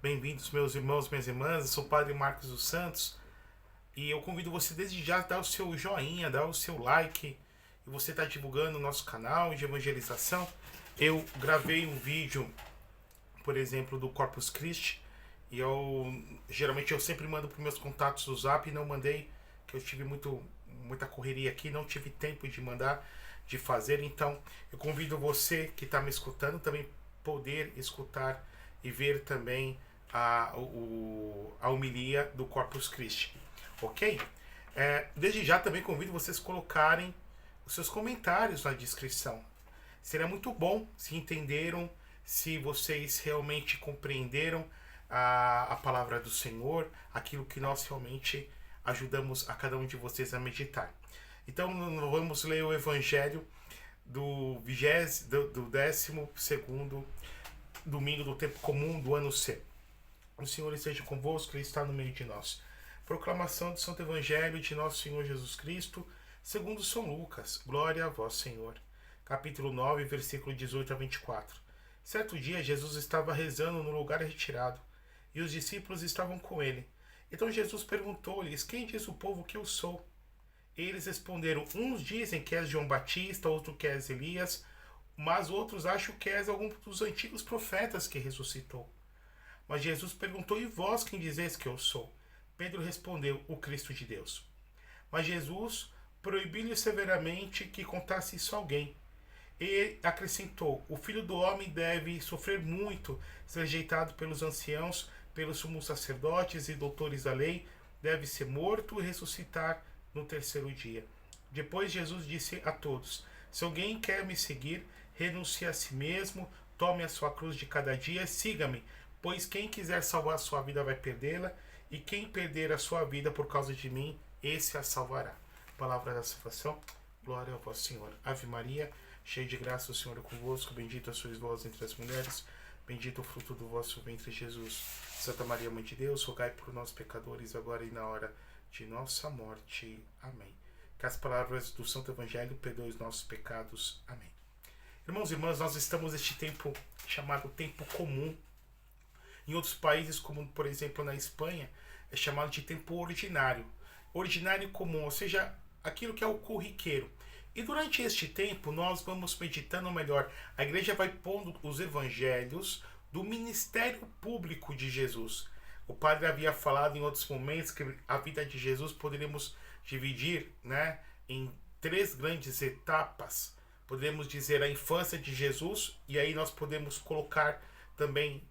Bem-vindos, meus irmãos, minhas irmãs. Eu sou o Padre Marcos dos Santos e eu convido você desde já a dar o seu joinha, dar o seu like. E você está divulgando o nosso canal de evangelização. Eu gravei um vídeo, por exemplo, do Corpus Christi. E geralmente eu sempre mando para meus contatos do Zap e não mandei, que eu tive muita correria aqui, não tive tempo de mandar, de fazer. Então eu convido você que está me escutando também poder escutar e ver também a homilia do Corpus Christi, ok? Desde já também convido vocês a colocarem os seus comentários na descrição. Seria muito bom se entenderam, se vocês realmente compreenderam a palavra do Senhor, aquilo que nós realmente ajudamos a cada um de vocês a meditar. Então vamos ler o Evangelho do 12º domingo do tempo comum do ano C. O Senhor esteja convosco, Ele está no meio de nós. Proclamação do Santo Evangelho de nosso Senhor Jesus Cristo, segundo São Lucas. Glória a vós, Senhor. Capítulo 9, versículo 18 a 24. Certo dia, Jesus estava rezando no lugar retirado, e os discípulos estavam com ele. Então Jesus perguntou-lhes: quem diz o povo que eu sou? Eles responderam: uns dizem que és João Batista, outros que és Elias, mas outros acham que és algum dos antigos profetas que ressuscitou. Mas Jesus perguntou: e vós quem dizeis que eu sou? Pedro respondeu: o Cristo de Deus. Mas Jesus proibiu-lhe severamente que contasse isso a alguém. E acrescentou: o Filho do Homem deve sofrer muito, ser rejeitado pelos anciãos, pelos sumos sacerdotes e doutores da lei, deve ser morto e ressuscitar no terceiro dia. Depois Jesus disse a todos: se alguém quer me seguir, renuncie a si mesmo, tome a sua cruz de cada dia, siga-me, pois quem quiser salvar a sua vida vai perdê-la, e quem perder a sua vida por causa de mim, esse a salvará. Palavra da salvação, glória ao vosso Senhor. Ave Maria, cheia de graça, o Senhor é convosco, bendita sois vós entre as mulheres, bendito o fruto do vosso ventre, Jesus. Santa Maria, Mãe de Deus, rogai por nós, pecadores, agora e na hora de nossa morte. Amém. Que as palavras do Santo Evangelho perdoem os nossos pecados. Amém. Irmãos e irmãs, nós estamos neste tempo chamado tempo comum. Em outros países, como por exemplo na Espanha, é chamado de tempo ordinário. Ordinário comum, ou seja, aquilo que é o corriqueiro. E durante este tempo nós vamos meditando melhor. A igreja vai pondo os evangelhos do ministério público de Jesus. O padre havia falado em outros momentos que a vida de Jesus poderíamos dividir, em 3 grandes etapas. Podemos dizer a infância de Jesus, e aí nós podemos colocar também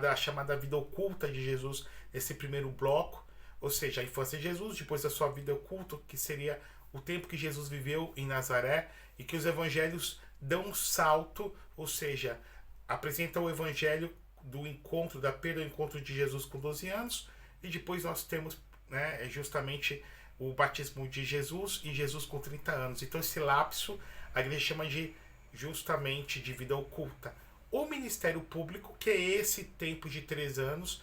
a chamada vida oculta de Jesus nesse primeiro bloco, ou seja, a infância de Jesus, depois a sua vida oculta, que seria o tempo que Jesus viveu em Nazaré, e que os evangelhos dão um salto, ou seja, apresenta o evangelho do encontro, da perda do encontro de Jesus com 12 anos, e depois nós temos justamente o batismo de Jesus e Jesus com 30 anos. Então esse lapso a igreja chama justamente de vida oculta. O ministério público, que é esse tempo de 3 anos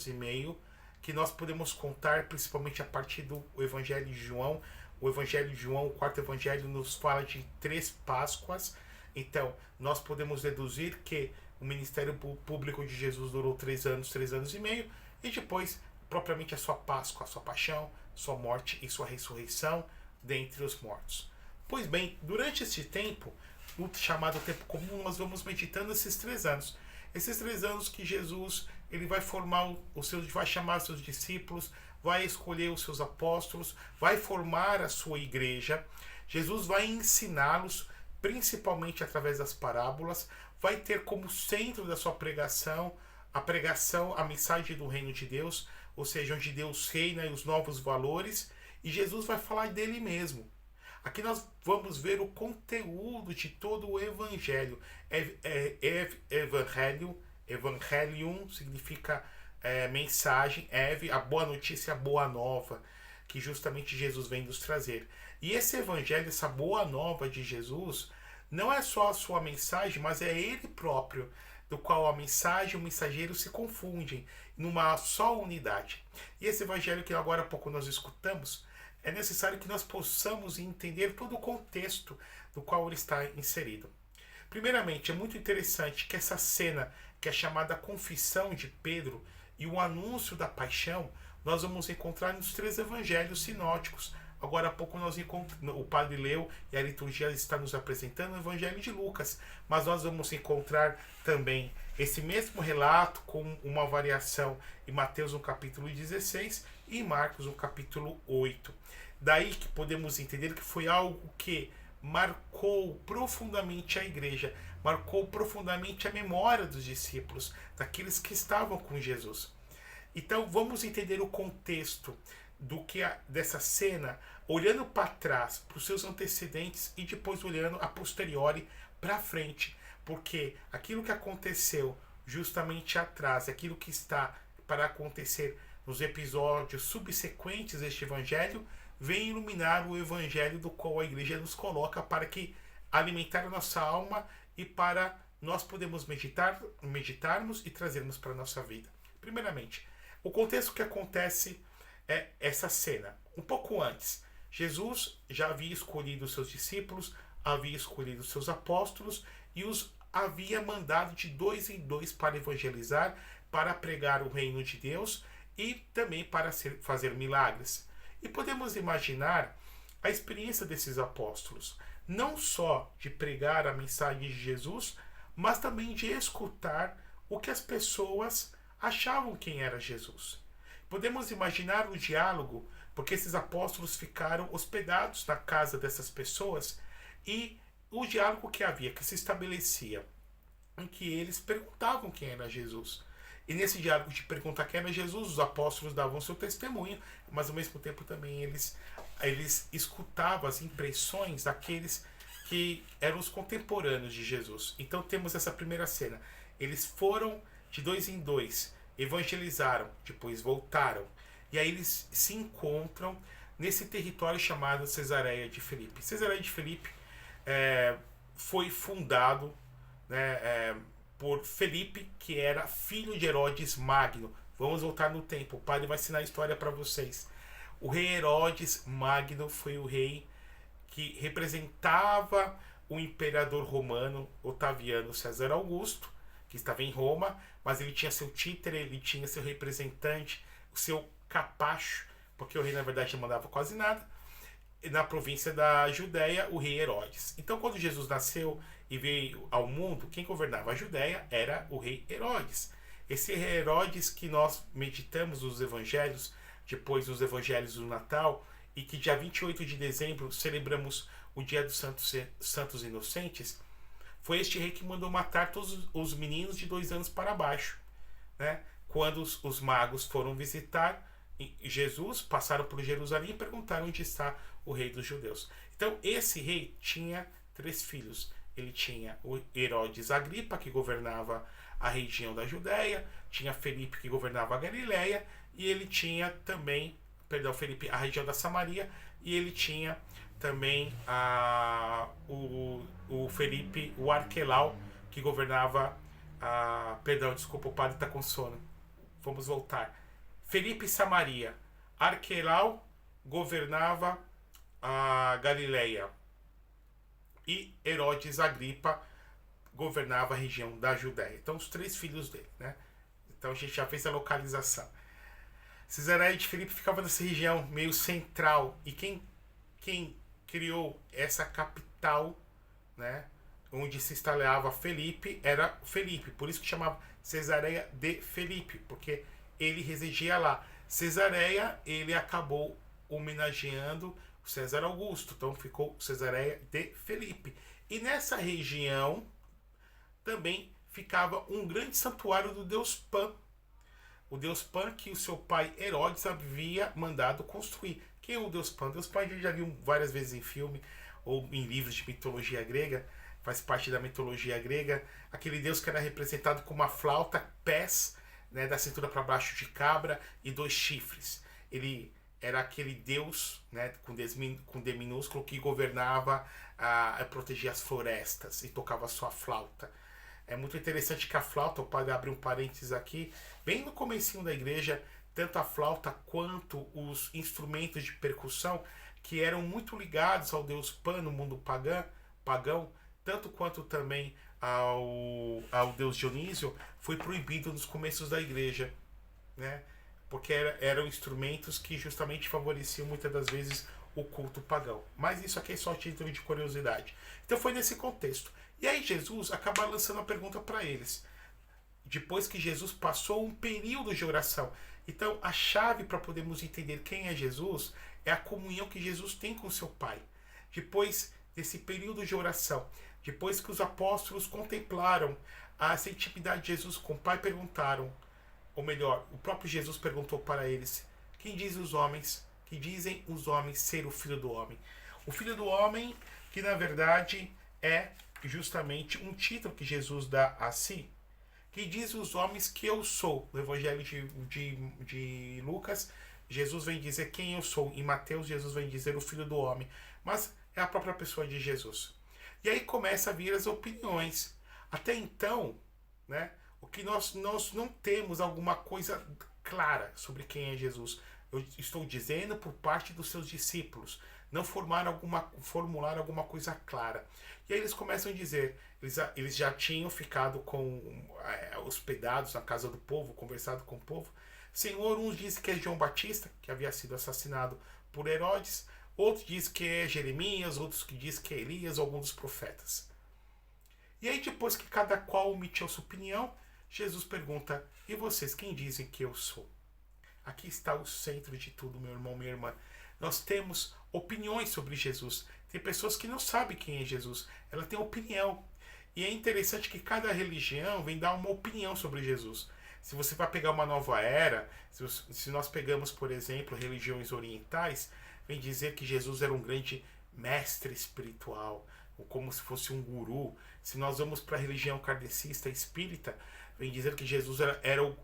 e meio, que nós podemos contar principalmente a partir do Evangelho de João. O Evangelho de João, o 4º Evangelho, nos fala de 3 Páscoas. Então, nós podemos deduzir que o ministério público de Jesus durou 3 anos e meio, e depois, propriamente, a sua Páscoa, a sua paixão, sua morte e sua ressurreição dentre os mortos. Pois bem, durante este tempo, no chamado tempo comum, nós vamos meditando esses 3 anos. Esses 3 anos que Jesus ele vai vai chamar seus discípulos, vai escolher os seus apóstolos, vai formar a sua igreja. Jesus vai ensiná-los, principalmente através das parábolas, vai ter como centro da sua pregação, a mensagem do reino de Deus, ou seja, onde Deus reina e os novos valores, e Jesus vai falar dele mesmo. Aqui nós vamos ver o conteúdo de todo o Evangelho. Evangelium significa mensagem, a boa notícia, a boa nova, que justamente Jesus vem nos trazer. E esse Evangelho, essa boa nova de Jesus, não é só a sua mensagem, mas é Ele próprio, do qual a mensagem e o mensageiro se confundem numa só unidade. E esse Evangelho que agora há pouco nós escutamos, é necessário que nós possamos entender todo o contexto do qual ele está inserido. Primeiramente, é muito interessante que essa cena que é chamada Confissão de Pedro, e o anúncio da paixão, nós vamos encontrar nos 3 evangelhos sinóticos. Agora há pouco o padre leu e a liturgia está nos apresentando o evangelho de Lucas, mas nós vamos encontrar também esse mesmo relato com uma variação em Mateus no capítulo 16 e em Marcos no capítulo 8. Daí que podemos entender que foi algo que marcou profundamente a igreja, marcou profundamente a memória dos discípulos, daqueles que estavam com Jesus. Então vamos entender o contexto dessa cena, olhando para trás, para os seus antecedentes e depois olhando a posteriori para frente, porque aquilo que aconteceu justamente atrás, aquilo que está para acontecer nos episódios subsequentes deste evangelho, vem iluminar o evangelho do qual a igreja nos coloca para que alimentar a nossa alma e para nós podermos meditarmos e trazermos para a nossa vida. Primeiramente, o contexto que acontece é essa cena. Um pouco antes, Jesus já havia escolhido os seus discípulos, havia escolhido os seus apóstolos e os havia mandado de 2 em 2 para evangelizar, para pregar o reino de Deus e também para fazer milagres. E podemos imaginar a experiência desses apóstolos, não só de pregar a mensagem de Jesus, mas também de escutar o que as pessoas achavam quem era Jesus. Podemos imaginar o diálogo, porque esses apóstolos ficaram hospedados na casa dessas pessoas, e o diálogo que havia, que se estabelecia, em que eles perguntavam quem era Jesus. E nesse diálogo de perguntar quem era Jesus, os apóstolos davam seu testemunho, mas ao mesmo tempo também eles escutavam as impressões daqueles que eram os contemporâneos de Jesus. Então temos essa primeira cena. Eles foram de 2 em 2, evangelizaram, depois voltaram. E aí eles se encontram nesse território chamado Cesareia de Filipe. Cesareia de Filipe foi fundado, né, por Felipe, que era filho de Herodes Magno. Vamos voltar no tempo, o padre vai ensinar a história para vocês. O rei Herodes Magno foi o rei que representava o imperador romano Otaviano César Augusto, que estava em Roma, mas ele tinha seu títere, ele tinha seu representante, o seu capacho, porque o rei na verdade não mandava quase nada, na província da Judéia, o rei Herodes. Então quando Jesus nasceu e veio ao mundo, quem governava a Judéia era o rei Herodes. Esse rei Herodes que nós meditamos nos evangelhos, depois dos evangelhos do Natal, e que dia 28 de dezembro celebramos o dia dos Santos Inocentes, foi este rei que mandou matar todos os meninos de 2 anos para baixo, né? Quando os magos foram visitar Jesus, passaram por Jerusalém e perguntaram onde está o rei dos judeus. Então esse rei tinha 3 filhos. Ele tinha o Herodes Agripa, que governava a região da Judéia, tinha Felipe, que governava a Galileia, e ele tinha também, Felipe, a região da Samaria, e ele tinha também o Felipe, o Arquelau, que governava desculpa, o padre está com sono. Vamos voltar. Felipe e Samaria. Arquelau governava a Galileia. E Herodes Agripa governava a região da Judéia. Então, os 3 filhos dele, né? Então, a gente já fez a localização. Cesareia de Filipe ficava nessa região meio central. E quem criou essa capital, né, onde se instalava Felipe, era Felipe. Por isso que chamava Cesareia de Filipe, porque ele residia lá. Cesareia, ele acabou homenageando o César Augusto, então ficou Cesareia de Filipe. E nessa região também ficava um grande santuário do deus Pan. O deus Pan que o seu pai Herodes havia mandado construir. Quem é o deus Pan? O deus Pan a gente já viu várias vezes em filme ou em livros de mitologia grega, faz parte da mitologia grega. Aquele deus que era representado com uma flauta, pés, né, da cintura para baixo de cabra e 2 chifres. Ele era aquele deus, né, com D minúsculo, que governava, protegia as florestas e tocava a sua flauta. É muito interessante que a flauta, o padre abre um parênteses aqui, bem no comecinho da igreja, tanto a flauta quanto os instrumentos de percussão, que eram muito ligados ao deus Pan no mundo pagão, tanto quanto também ao deus Dionísio foi proibido nos começos da igreja, né? Porque eram instrumentos que justamente favoreciam muitas das vezes o culto pagão. Mas isso aqui é só título de curiosidade. Então foi nesse contexto. E aí Jesus acaba lançando a pergunta para eles. Depois que Jesus passou um período de oração. Então a chave para podermos entender quem é Jesus é a comunhão que Jesus tem com seu Pai. Depois desse período de oração, depois que os apóstolos contemplaram essa intimidade de Jesus com o Pai, perguntaram, ou melhor, o próprio Jesus perguntou para eles: quem dizem os homens? Que dizem os homens ser o Filho do Homem? O Filho do Homem, que na verdade é justamente um título que Jesus dá a si. Que diz os homens que eu sou? No Evangelho de Lucas, Jesus vem dizer quem eu sou. Em Mateus, Jesus vem dizer o Filho do Homem. Mas é a própria pessoa de Jesus. E aí começa a vir as opiniões. Até então, né, o que nós não temos alguma coisa clara sobre quem é Jesus. Eu estou dizendo por parte dos seus discípulos. Não formular alguma coisa clara. E aí eles começam a dizer, eles já tinham ficado hospedados na casa do povo, conversado com o povo. Senhor, uns dizem que é João Batista, que havia sido assassinado por Herodes. Outros dizem que é Jeremias, outros que dizem que é Elias, algum dos profetas. E aí depois que cada qual emitiu sua opinião, Jesus pergunta, e vocês, quem dizem que eu sou? Aqui está o centro de tudo, meu irmão, minha irmã. Nós temos opiniões sobre Jesus. Tem pessoas que não sabem quem é Jesus. Ela tem opinião. E é interessante que cada religião vem dar uma opinião sobre Jesus. Se você vai pegar uma nova era, se nós pegamos, por exemplo, religiões orientais, vem dizer que Jesus era um grande mestre espiritual, ou como se fosse um guru. Se nós vamos para a religião kardecista espírita, vem dizer que Jesus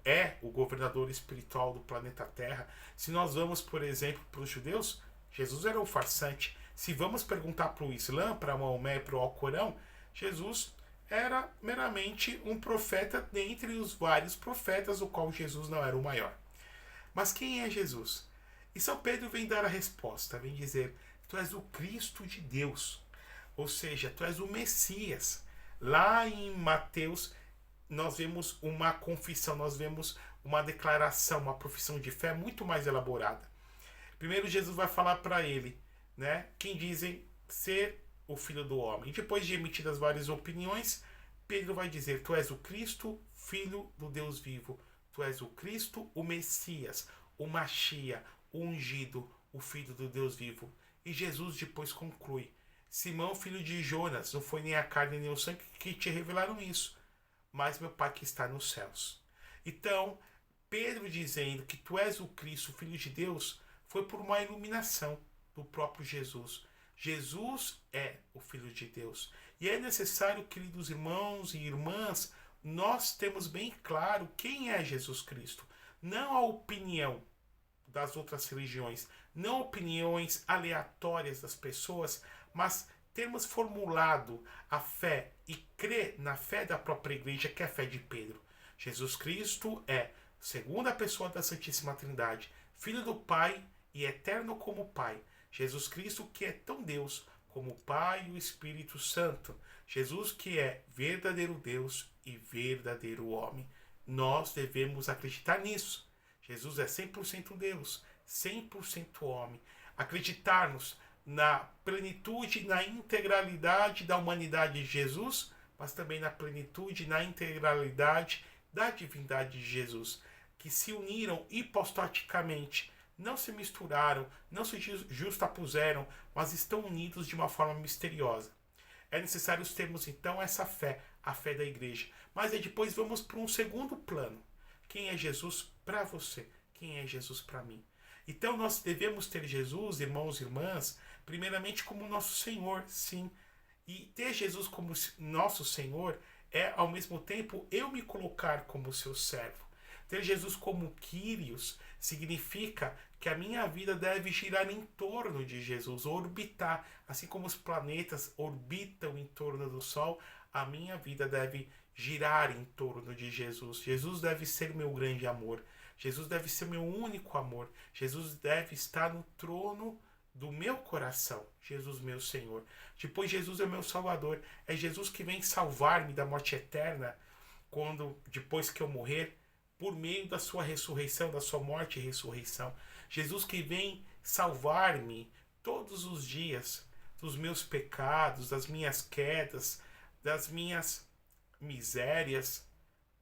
é o governador espiritual do planeta Terra. Se nós vamos, por exemplo, para os judeus, Jesus era um farsante. Se vamos perguntar para o Islã, para Maomé e para o Alcorão, Jesus era meramente um profeta dentre os vários profetas, o qual Jesus não era o maior. Mas quem é Jesus? E São Pedro vem dar a resposta, vem dizer, tu és o Cristo de Deus, ou seja, tu és o Messias. Lá em Mateus, nós vemos uma confissão, nós vemos uma declaração, uma profissão de fé muito mais elaborada. Primeiro Jesus vai falar para ele, né, quem dizem ser o Filho do Homem. E depois de emitidas várias opiniões, Pedro vai dizer, tu és o Cristo, Filho do Deus vivo. Tu és o Cristo, o Messias, o Machia, o ungido, o Filho do Deus vivo. E Jesus depois conclui, Simão, filho de Jonas, não foi nem a carne nem o sangue que te revelaram isso, mas meu Pai que está nos céus. Então, Pedro dizendo que tu és o Cristo, Filho de Deus, foi por uma iluminação do próprio Jesus. Jesus é o Filho de Deus. E é necessário, queridos irmãos e irmãs, nós temos bem claro quem é Jesus Cristo. Não a opinião das outras religiões, não opiniões aleatórias das pessoas, mas termos formulado a fé e crer na fé da própria igreja, que é a fé de Pedro. Jesus Cristo é segunda pessoa da Santíssima Trindade, Filho do Pai e eterno como Pai. Jesus Cristo que é tão Deus como o Pai e o Espírito Santo. Jesus que é verdadeiro Deus e verdadeiro homem. Nós devemos acreditar nisso. Jesus é 100% Deus, 100% homem. Acreditarmos na plenitude, na integralidade da humanidade de Jesus, mas também na plenitude, na integralidade da divindade de Jesus, que se uniram hipostaticamente, não se misturaram, não se justapuseram, mas estão unidos de uma forma misteriosa. É necessário termos então essa fé, a fé da igreja. Mas aí depois vamos para um segundo plano. Quem é Jesus para você? Quem é Jesus para mim? Então nós devemos ter Jesus, irmãos e irmãs, primeiramente como nosso Senhor, sim. E ter Jesus como nosso Senhor é, ao mesmo tempo, eu me colocar como seu servo. Ter Jesus como Kyrios significa que a minha vida deve girar em torno de Jesus, orbitar. Assim como os planetas orbitam em torno do Sol, a minha vida deve girar em torno de Jesus. Jesus deve ser meu grande amor. Jesus deve ser meu único amor. Jesus deve estar no trono do meu coração, Jesus meu Senhor. Depois Jesus é meu Salvador. É Jesus que vem salvar-me da morte eterna depois que eu morrer, por meio da sua ressurreição, da sua morte e ressurreição. Jesus que vem salvar-me todos os dias dos meus pecados, das minhas quedas, das minhas misérias,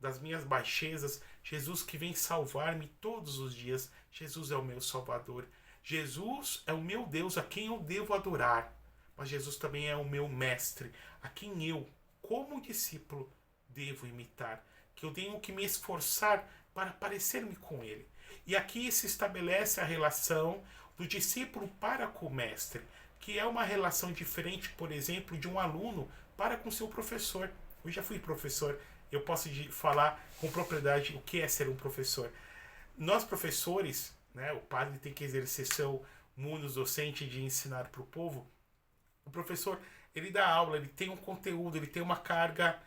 das minhas baixezas. Jesus que vem salvar-me todos os dias. Jesus é o meu Salvador. Jesus é o meu Deus, a quem eu devo adorar. Mas Jesus também é o meu mestre, a quem eu, como discípulo, devo imitar. Que eu tenho que me esforçar para parecer-me com ele. E aqui se estabelece a relação do discípulo para com o mestre, que é uma relação diferente, por exemplo, de um aluno para com seu professor. Eu já fui professor, eu posso falar com propriedade o que é ser um professor. Nós professores, né, o padre tem que exercer seu munus docente de ensinar para o povo. O professor, ele dá aula, ele tem um conteúdo, ele tem uma carga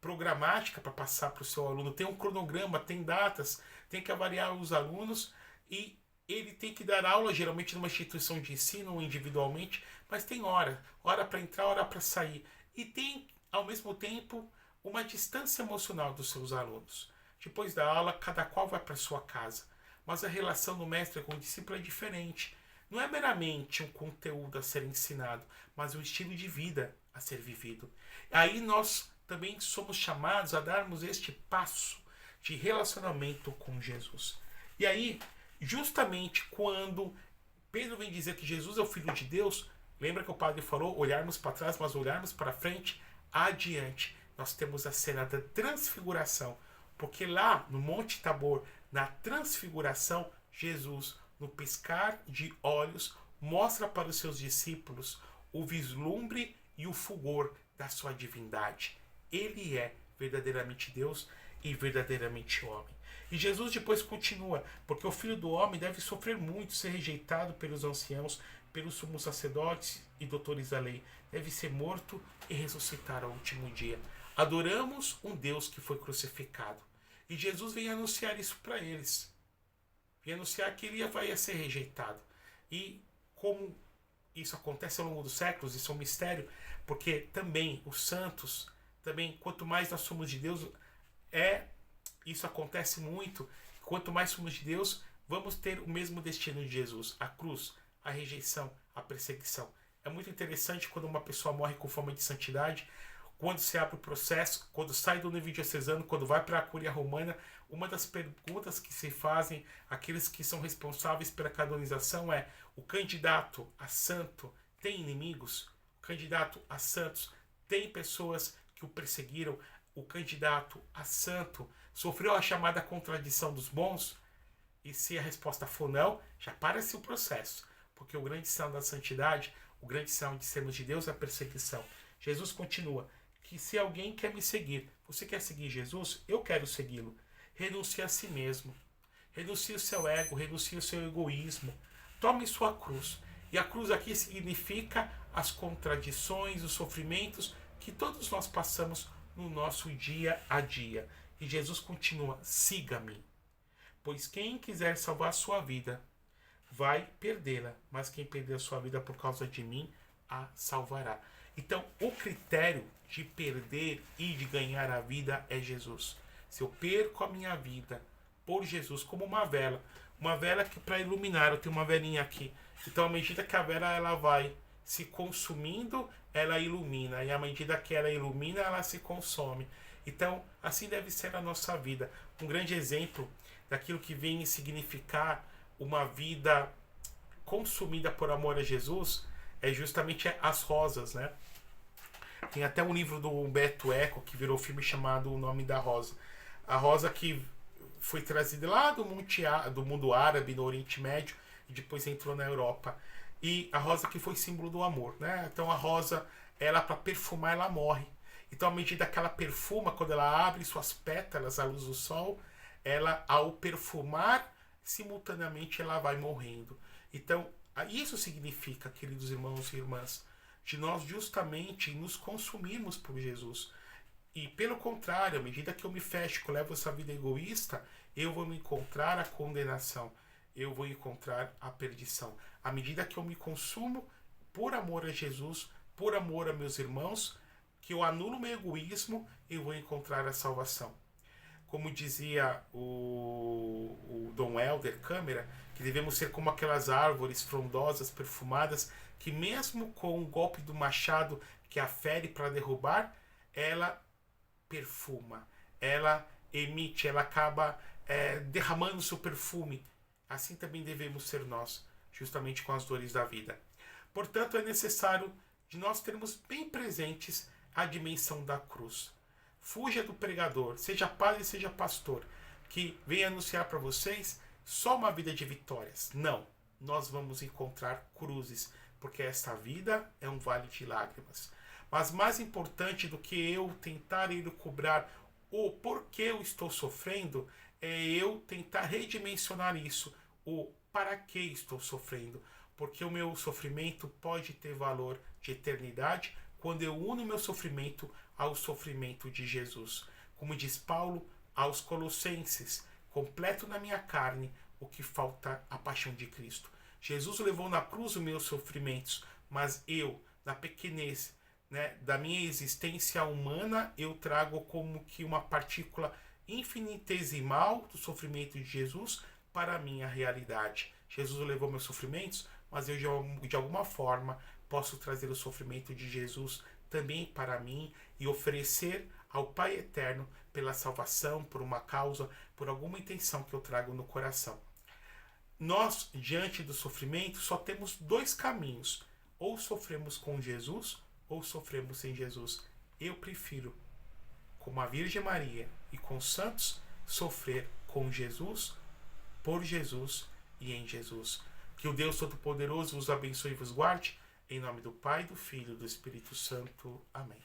programática para passar para o seu aluno, tem um cronograma, tem datas, tem que avaliar os alunos e ele tem que dar aula, geralmente numa instituição de ensino ou individualmente, mas tem hora para entrar, hora para sair. E tem, ao mesmo tempo, uma distância emocional dos seus alunos. Depois da aula, cada qual vai para sua casa. Mas a relação do mestre com o discípulo é diferente. Não é meramente um conteúdo a ser ensinado, mas um estilo de vida a ser vivido. Aí nós também somos chamados a darmos este passo de relacionamento com Jesus. E aí, justamente quando Pedro vem dizer que Jesus é o Filho de Deus, lembra que o padre falou, olharmos para trás, mas olharmos para frente, adiante. Nós temos a cena da transfiguração, porque lá no Monte Tabor, na transfiguração, Jesus, no piscar de olhos, mostra para os seus discípulos o vislumbre e o fulgor da sua divindade. Ele é verdadeiramente Deus e verdadeiramente homem. E Jesus depois continua, porque o Filho do Homem deve sofrer muito, ser rejeitado pelos anciãos, pelos sumos sacerdotes e doutores da lei, deve ser morto e ressuscitar ao último dia. Adoramos um Deus que foi crucificado. E Jesus vem anunciar isso para eles. Vem anunciar que ele vai ser rejeitado. E como isso acontece ao longo dos séculos, isso é um mistério, porque também os santos, também quanto mais nós somos de Deus, isso acontece muito. Quanto mais somos de Deus, vamos ter o mesmo destino de Jesus, a cruz, a rejeição, a perseguição. É muito interessante quando uma pessoa morre com fama de santidade, quando se abre o processo, quando sai do nível diocesano, quando vai para a Cúria Romana, uma das perguntas que se fazem aqueles que são responsáveis pela canonização é: o candidato a santo tem inimigos? O candidato a santos tem pessoas que o perseguiram? O candidato a santo sofreu a chamada contradição dos bons? E se a resposta for não, já para-se o processo. Porque o grande sinal da santidade, o grande sinal de sermos de Deus é a perseguição. Jesus continua que se alguém quer me seguir, você quer seguir Jesus? Eu quero segui-lo. Renuncie a si mesmo. Renuncie o seu ego, renuncie o seu egoísmo. Tome sua cruz. E a cruz aqui significa as contradições, os sofrimentos que todos nós passamos no nosso dia a dia. E Jesus continua: siga-me. Pois quem quiser salvar a sua vida, vai perdê-la. Mas quem perder a sua vida por causa de mim, a salvará. Então, o critério de perder e de ganhar a vida é Jesus. Se eu perco a minha vida por Jesus, como uma vela que para iluminar, eu tenho uma velinha aqui. Então, à medida que a vela ela vai se consumindo, ela ilumina. E à medida que ela ilumina, ela se consome. Então, assim deve ser a nossa vida. Um grande exemplo daquilo que vem significar uma vida consumida por amor a Jesus é justamente as rosas, né? Tem até um livro do Humberto Eco que virou filme chamado O Nome da Rosa. A rosa que foi trazida lá do mundo árabe, no Oriente Médio, e depois entrou na Europa. E a rosa que foi símbolo do amor, né? Então a rosa, ela para perfumar, ela morre. Então à medida que ela perfuma, quando ela abre suas pétalas à luz do sol, ela, ao perfumar, simultaneamente ela vai morrendo. Então isso significa, queridos irmãos e irmãs, de nós justamente nos consumirmos por Jesus. E pelo contrário, à medida que eu me fecho, que eu levo essa vida egoísta, eu vou me encontrar a condenação. eu vou encontrar a perdição. À medida que eu me consumo por amor a Jesus, por amor a meus irmãos, que eu anulo meu egoísmo, eu vou encontrar a salvação. Como dizia o Dom Helder Câmara, que devemos ser como aquelas árvores frondosas, perfumadas, que mesmo com o golpe do machado que a fere para derrubar, ela perfuma, ela emite, ela acaba derramando seu perfume. Assim também devemos ser nós, justamente com as dores da vida. Portanto, é necessário de nós termos bem presentes a dimensão da cruz. Fuja do pregador, seja padre, seja pastor, que vem anunciar para vocês só uma vida de vitórias. Não, nós vamos encontrar cruzes, porque esta vida é um vale de lágrimas. Mas mais importante do que eu tentar elucubrar o porquê eu estou sofrendo, é eu tentar redimensionar isso, o para que estou sofrendo. Porque o meu sofrimento pode ter valor de eternidade quando eu uno meu sofrimento ao sofrimento de Jesus. Como diz Paulo aos Colossenses, completo na minha carne o que falta a paixão de Cristo. Jesus levou na cruz os meus sofrimentos, mas eu, na pequenez, da minha existência humana, eu trago como que uma partícula infinitesimal do sofrimento de Jesus para a minha realidade. Jesus levou meus sofrimentos, mas eu de alguma forma posso trazer o sofrimento de Jesus também para mim e oferecer ao Pai Eterno pela salvação, por uma causa, por alguma intenção que eu trago no coração. Nós, diante do sofrimento, só temos dois caminhos. Ou sofremos com Jesus, ou sofremos sem Jesus. Eu prefiro, como a Virgem Maria e com os santos, sofrer com Jesus, por Jesus e em Jesus. Que o Deus Todo-Poderoso vos abençoe e vos guarde. Em nome do Pai, do Filho e do Espírito Santo. Amém.